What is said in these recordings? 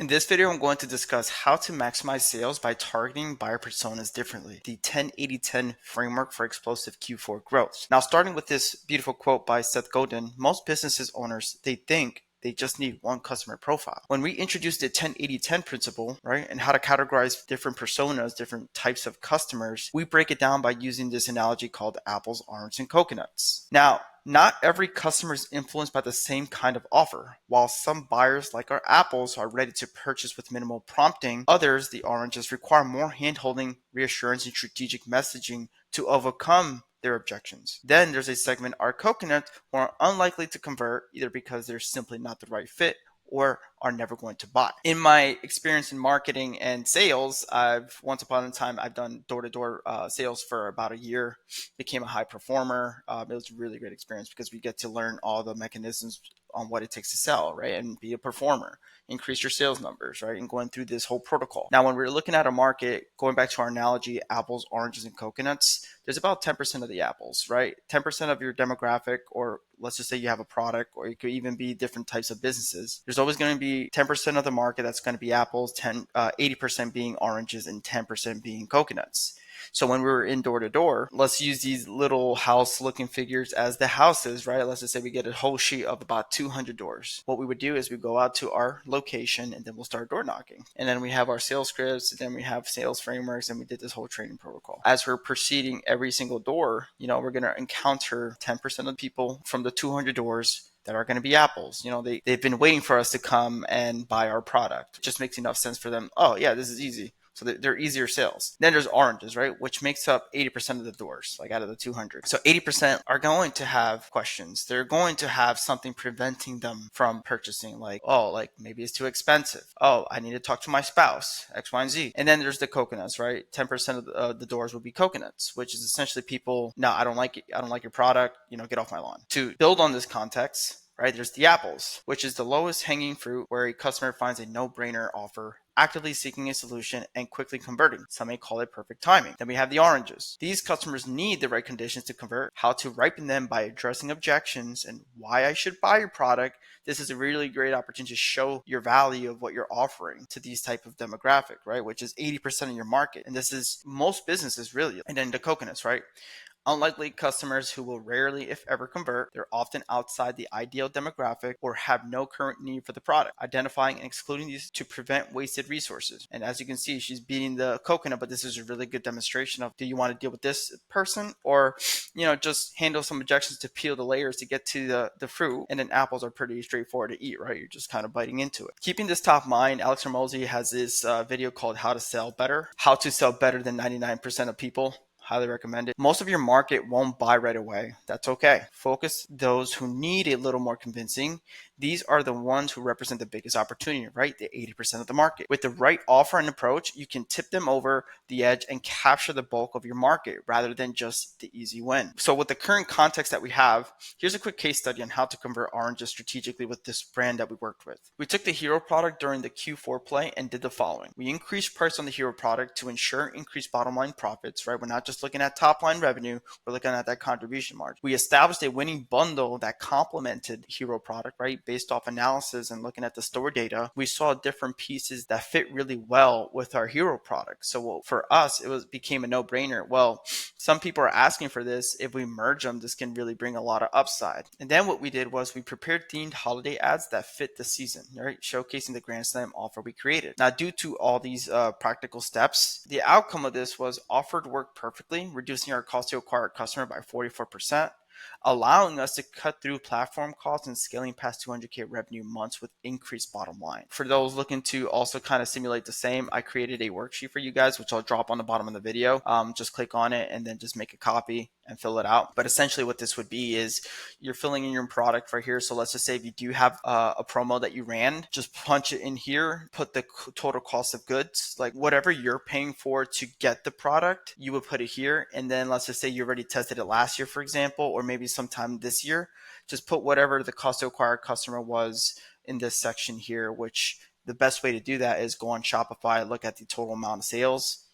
In this video, I'm going to discuss how to maximize sales by targeting buyer personas differently, the 10-80-10 framework for explosive Q4 growth. Now, starting with this beautiful quote by Seth Godin, most businesses owners, they think they just need one customer profile. When we introduced the 10-80-10 principle, right, and how to categorize different personas, different types of customers, we break it down by using this analogy called apples, oranges, and coconuts. Now, not every customer is influenced by the same kind of offer. While some buyers, like our apples, are ready to purchase with minimal prompting, others, the oranges, require more hand-holding, reassurance, and strategic messaging to overcome their objections. Then there's a segment, our coconuts, who are unlikely to convert either because they're simply not the right fit or are never going to buy. In my experience in marketing and sales, once upon a time, I've done door-to-door sales for about a year, became a high performer. It was a really great experience because we get to learn all the mechanisms on what it takes to sell, right? And be a performer, increase your sales numbers, right? And going through this whole protocol. Now, when we're looking at a market, going back to our analogy, apples, oranges, and coconuts, there's about 10% of the apples, right? 10% of your demographic, or let's just say you have a product, or it could even be different types of businesses. There's always going to be 10% of the market that's going to be apples, 80% being oranges, and 10% being coconuts. So when we were in door to door, let's use these little house looking figures as the houses, right? Let's just say we get a whole sheet of about 200 doors. What we would do is we go out to our location and then we'll start door knocking. And then we have our sales scripts, and then we have sales frameworks, and we did this whole training protocol. As we're proceeding every single door, we're going to encounter 10% of the people from the 200 doors that are going to be apples. They've been waiting for us to come and buy our product. It just makes enough sense for them. Oh yeah, this is easy. So they're easier sales. Then there's oranges, right? Which makes up 80% of the doors, like out of the 200. So 80% are going to have questions. They're going to have something preventing them from purchasing, like maybe it's too expensive. Oh, I need to talk to my spouse, X, Y, and Z. And then there's the coconuts, right? 10% of the doors will be coconuts, which is essentially people, no, I don't like it. I don't like your product. Get off my lawn. To build on this context, right, there's the apples, which is the lowest hanging fruit where a customer finds a no-brainer offer, actively seeking a solution, and quickly converting. Some may call it perfect timing. Then we have the oranges. These customers need the right conditions to convert. How to ripen them by addressing objections and why I should buy your product. This is a really great opportunity to show your value of what you're offering to these type of demographic, right, which is 80% of your market. And this is most businesses really. And then the coconuts, right? Unlikely customers who will rarely, if ever, convert. They're often outside the ideal demographic or have no current need for the product. Identifying and excluding these to prevent wasted resources. And as you can see, she's beating the coconut, but this is a really good demonstration of, do you want to deal with this person, or just handle some objections to peel the layers to get to the fruit. And then apples are pretty straightforward to eat, right? You're just kind of biting into it. Keeping this top of mind, Alex Hormozy has this video called How to Sell Better. How to sell better than 99% of people. Highly recommend it. Most of your market won't buy right away. That's okay. Focus those who need a little more convincing. These are the ones who represent the biggest opportunity, right? The 80% of the market. With the right offer and approach, you can tip them over the edge and capture the bulk of your market rather than just the easy win. So with the current context that we have, here's a quick case study on how to convert oranges strategically with this brand that we worked with. We took the hero product during the Q4 play and did the following. We increased price on the hero product to ensure increased bottom line profits, right? We're not just looking at top line revenue, we're looking at that contribution margin. We established a winning bundle that complemented hero product, right? Based off analysis and looking at the store data, we saw different pieces that fit really well with our hero product. So for us, became a no-brainer. Well, some people are asking for this. If we merge them, this can really bring a lot of upside. And then what we did was we prepared themed holiday ads that fit the season, right? Showcasing the Grand Slam offer we created. Now, due to all these practical steps, the outcome of this was offered worked perfectly, reducing our cost to acquire a customer by 44%. Allowing us to cut through platform costs and scaling past 200K revenue months with increased bottom line. For those looking to also kind of simulate the same, I created a worksheet for you guys, which I'll drop on the bottom of the video. Just click on it and then just make a copy and fill it out. But essentially what this would be is you're filling in your product right here. So let's just say if you do have a promo that you ran, just punch it in here, put the total cost of goods, like whatever you're paying for to get the product, you would put it here. And then let's just say you already tested it last year, for example, or maybe sometime this year, just put whatever the cost to acquire a customer was in this section here, which the best way to do that is go on Shopify, look at the total amount of sales.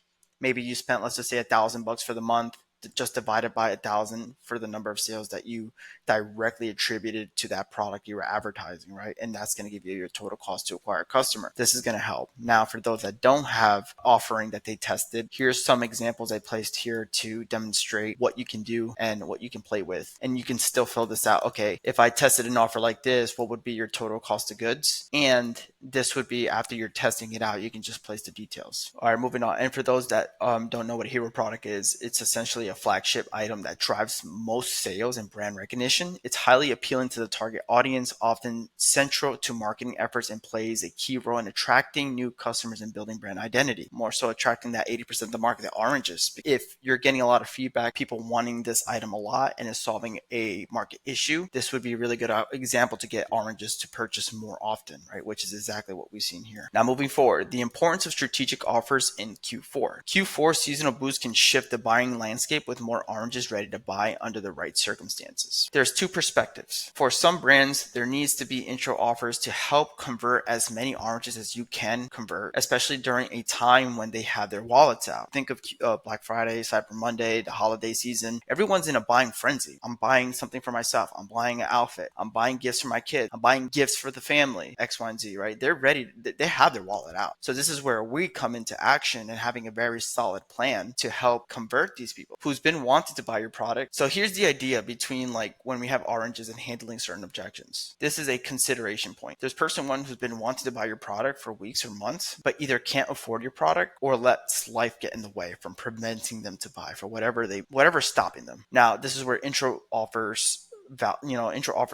Maybe you spent, let's just say $1,000 for the month, just divide it by 1,000 for the number of sales that you directly attributed to that product you were advertising, right? And that's going to give you your total cost to acquire a customer. This is going to help. Now, for those that don't have offering that they tested, here's some examples I placed here to demonstrate what you can do and what you can play with. And you can still fill this out. Okay, if I tested an offer like this, what would be your total cost of goods? And this would be after you're testing it out, you can just place the details. All right, moving on. And for those that don't know what a hero product is, it's essentially a flagship item that drives most sales and brand recognition. It's highly appealing to the target audience, often central to marketing efforts, and plays a key role in attracting new customers and building brand identity. More so attracting that 80% of the market, the oranges. If you're getting a lot of feedback, people wanting this item a lot and is solving a market issue, this would be a really good example to get oranges to purchase more often, right? Which is exactly what we've seen here. Now, moving forward, the importance of strategic offers in Q4. Q4 seasonal boost can shift the buying landscape with more oranges ready to buy under the right circumstances. There's two perspectives. For some brands, there needs to be intro offers to help convert as many oranges as you can convert, especially during a time when they have their wallets out. Think of Black Friday, Cyber Monday, the holiday season. Everyone's in a buying frenzy. I'm buying something for myself. I'm buying an outfit. I'm buying gifts for my kids. I'm buying gifts for the family, X, Y, and Z, right? They're ready. They have their wallet out. So this is where we come into action and having a very solid plan to help convert these people who's been wanting to buy your product. So here's the idea between like when we have oranges and handling certain objections. This is a consideration point. There's person one who's been wanting to buy your product for weeks or months, but either can't afford your product or lets life get in the way from preventing them to buy for whatever's stopping them. Now, this is where intro offers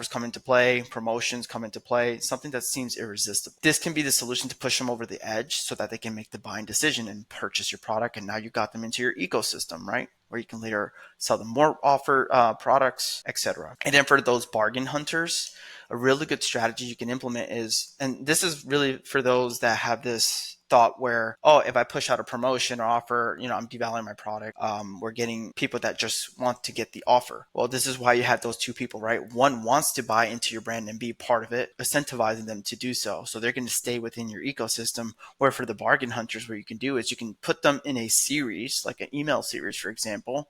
come into play, promotions come into play, something that seems irresistible. This can be the solution to push them over the edge so that they can make the buying decision and purchase your product. And now you got them into your ecosystem, right? Where you can later sell them more products, etc. And then for those bargain hunters, a really good strategy you can implement is, and this is really for those that have this thought where, oh, if I push out a promotion or offer, I'm devaluing my product. We're getting people that just want to get the offer. Well, this is why you have those two people, right? One wants to buy into your brand and be part of it, incentivizing them to do so. So they're going to stay within your ecosystem. Where for the bargain hunters, what you can do is you can put them in a series, like an email series, for example,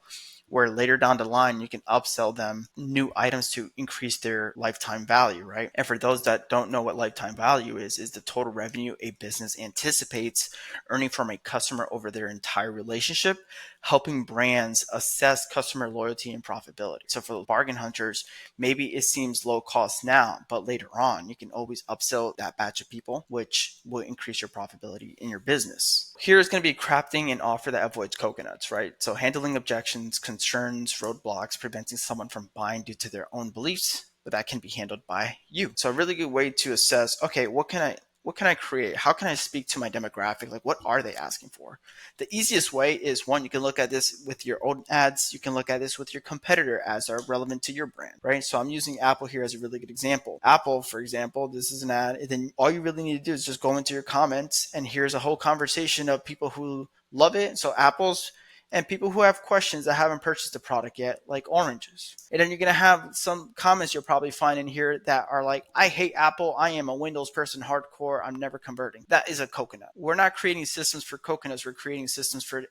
where later down the line, you can upsell them new items to increase their lifetime value, right? And for those that don't know what lifetime value is the total revenue a business anticipates earning from a customer over their entire relationship, helping brands assess customer loyalty and profitability. So for the bargain hunters, maybe it seems low cost now, but later on, you can always upsell that batch of people, which will increase your profitability in your business. Here's going to be crafting an offer that avoids coconuts, right? So handling objections, concerns, roadblocks, preventing someone from buying due to their own beliefs, but that can be handled by you. So a really good way to assess, okay, what can I create? How can I speak to my demographic? Like, what are they asking for? The easiest way is, one, you can look at this with your own ads. You can look at this with your competitor ads that are relevant to your brand, right? So I'm using Apple here as a really good example. Apple, for example, this is an ad. And then all you really need to do is just go into your comments, and here's a whole conversation of people who love it. So Apple's and people who have questions that haven't purchased the product yet, like oranges. And then you're going to have some comments you'll probably find in here that are like, I hate Apple. I am a Windows person hardcore. I'm never converting. That is a coconut. We're not creating systems for coconuts. We're creating systems for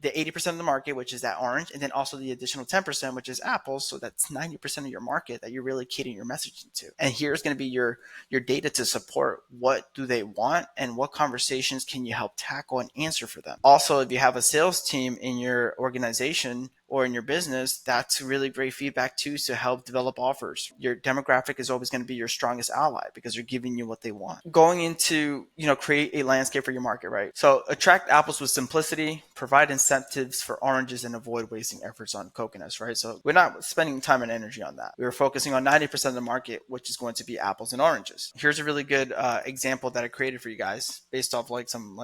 the 80% of the market, which is that orange, and then also the additional 10%, which is apples. So that's 90% of your market that you're really catering your messaging to. And here's going to be your data to support what do they want and what conversations can you help tackle and answer for them. Also, if you have a sales team in your organization or in your business, that's really great feedback too to help develop offers. Your demographic is always going to be your strongest ally because they're giving you what they want. Going into, create a landscape for your market, right? So attract apples with simplicity, provide incentives for oranges, and avoid wasting efforts on coconuts, right? So we're not spending time and energy on that. We're focusing on 90% of the market, which is going to be apples and oranges. Here's a really good example that I created for you guys based off some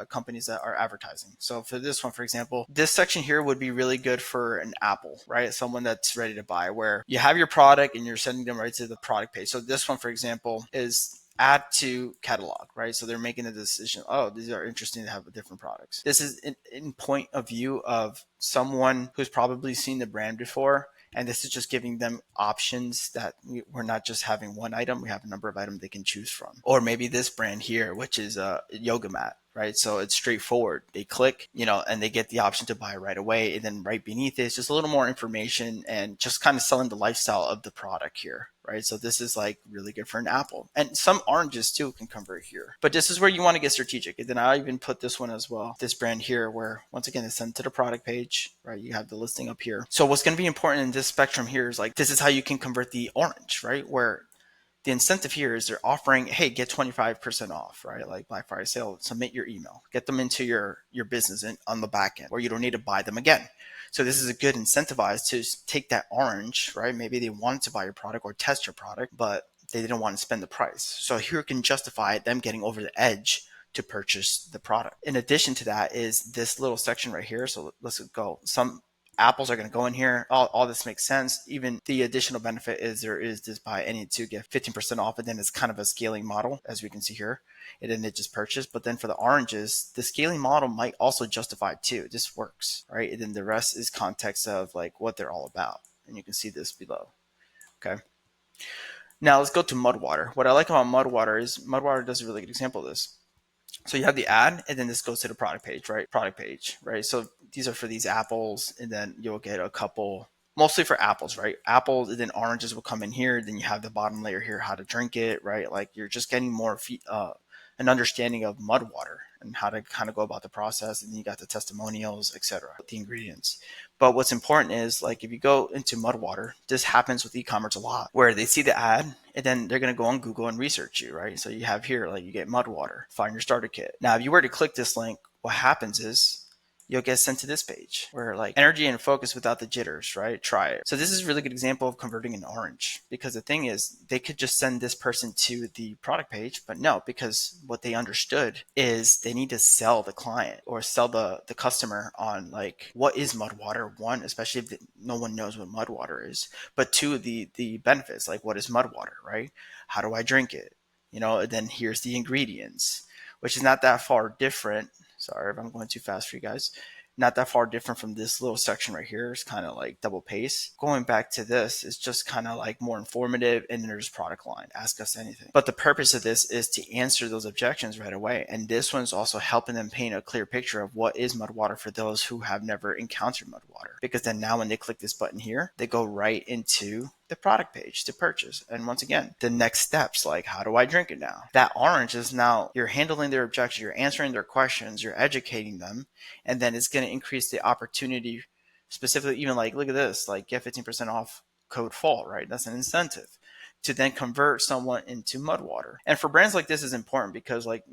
companies that are advertising. So for this one, for example, this section here would be really good for an Apple, right? Someone that's ready to buy, where you have your product and you're sending them right to the product page. So this one, for example, is add to catalog, right? So they're making a decision. Oh, these are interesting to have different products. This is in point of view of someone who's probably seen the brand before And this is just giving them options that we're not just having one item, we have a number of items they can choose from. Or maybe this brand here, which is a yoga mat, right? So it's straightforward. They click, and they get the option to buy right away. And then right beneath it is just a little more information and just kind of selling the lifestyle of the product here, right? So this is like really good for an apple. And some oranges too can convert here. But this is where you want to get strategic. And then I even put this one as well, this brand here, where once again, it's sent to the product page, right? You have the listing up here. So what's going to be important in this spectrum here is like, this is how you can convert the orange, right? Where the incentive here is they're offering, hey, get 25% off, right? Like Black Friday sale, submit your email, get them into your business and on the back end, where you don't need to buy them again. So this is a good incentivize to take that orange, right? Maybe they wanted to buy your product or test your product, but they didn't want to spend the price. So here can justify them getting over the edge to purchase the product. In addition to that is this little section right here. So let's go. Some apples are going to go in here. All this makes sense. Even the additional benefit is there is this buy any two get 15% off, and then it's kind of a scaling model, as we can see here. And then it just purchased. But then for the oranges, the scaling model might also justify too. This works, right? And then the rest is context of like what they're all about. And you can see this below. Okay. Now let's go to Mudwater. What I like about Mudwater is Mudwater does a really good example of this. So you have the ad, and then this goes to the product page, right? Product page, right? So these are for these apples, and then you'll get a couple, mostly for apples, right? Apples, and then oranges will come in here. Then you have the bottom layer here, how to drink it, right? Like you're just getting more an understanding of Mudwater and how to kind of go about the process. And then you got the testimonials, etc., the ingredients. But what's important is like if you go into Mudwater, this happens with e-commerce a lot, where they see the ad and then they're going to go on Google and research you, right? So you have here, like you get Mudwater, find your starter kit. Now, if you were to click this link, what happens is you'll get sent to this page where like energy and focus without the jitters, right? Try it. So this is a really good example of converting an orange, because the thing is they could just send this person to the product page, but no, because what they understood is they need to sell the client or sell the customer on like, what is Mudwater? One, especially if no one knows what Mudwater is, but two, the benefits, like what is Mudwater, right? How do I drink it? Then here's the ingredients, which is not that far different. Sorry if I'm going too fast for you guys. Not that far different from this little section right here. It's kind of like double paste. Going back to this is just kind of like more informative, and then there's product line. Ask us anything. But the purpose of this is to answer those objections right away. And this one's also helping them paint a clear picture of what is Mudwater for those who have never encountered Mudwater. Because then now when they click this button here, they go right into the product page to purchase. And once again, the next steps, like how do I drink it now? That orange is now you're handling their objections, you're answering their questions, you're educating them, and then it's going to increase the opportunity. Specifically, even like look at this, like get 15% off code fall, right? That's an incentive to then convert someone into Mudwater. And for brands like this is important because like,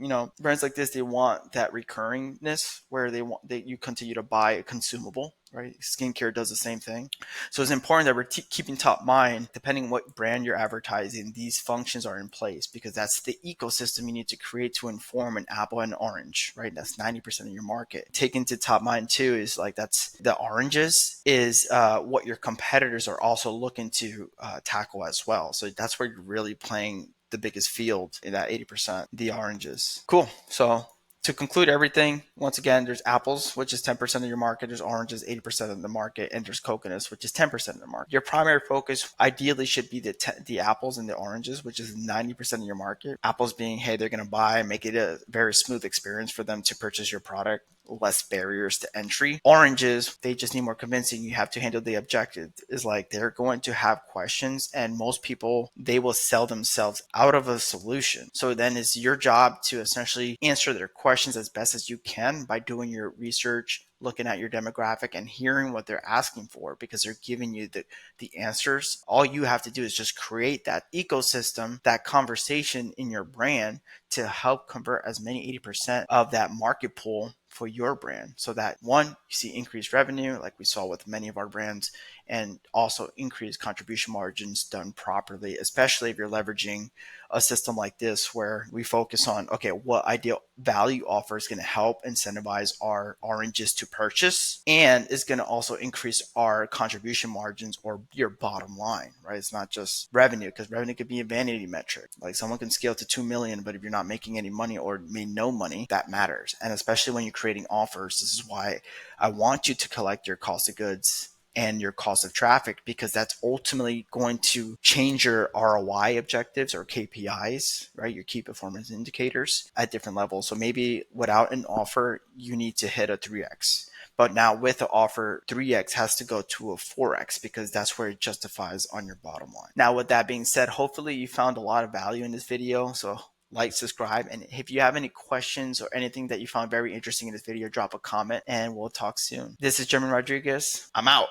brands like this, they want that recurringness where they want that you continue to buy a consumable, right? Skincare does the same thing. So it's important that we're keeping top mind, depending on what brand you're advertising, these functions are in place, because that's the ecosystem you need to create to inform an apple and orange, right? That's 90% of your market. Taken to top mind too is like that's the oranges is what your competitors are also looking to tackle as well. So that's where you're really playing the biggest field in that 80%, the oranges. Cool. So to conclude everything, once again, there's apples, which is 10% of your market. There's oranges, 80% of the market. And there's coconuts, which is 10% of the market. Your primary focus ideally should be the apples and the oranges, which is 90% of your market. Apples being, hey, they're going to buy, make it a very smooth experience for them to purchase your product. Less barriers to entry. Oranges, they just need more convincing. You have to handle the objective. Is like they're going to have questions, and most people, they will sell themselves out of a solution. So then it's your job to essentially answer their questions as best as you can by doing your research, looking at your demographic and hearing what they're asking for, because they're giving you the answers. All you have to do is just create that ecosystem, that conversation in your brand to help convert as many 80% of that market pool for your brand, so that one, you see increased revenue like we saw with many of our brands, and also increased contribution margins done properly, especially if you're leveraging a system like this where we focus on, okay, what ideal value offer is going to help incentivize our oranges to purchase and is going to also increase our contribution margins or your bottom line, right? It's not just revenue, because revenue could be a vanity metric. Like someone can scale to 2 million, but if you're not making any money or made no money, that matters. And especially when you're creating offers, this is why I want you to collect your cost of goods and your cost of traffic, because that's ultimately going to change your ROI objectives or KPIs, right? Your key performance indicators at different levels. So maybe without an offer, you need to hit a 3x. But now with the offer, 3x has to go to a 4x because that's where it justifies on your bottom line. Now, with that being said, hopefully you found a lot of value in this video. So like, subscribe, and if you have any questions or anything that you found very interesting in this video, drop a comment and we'll talk soon. This is German Rodriguez. I'm out.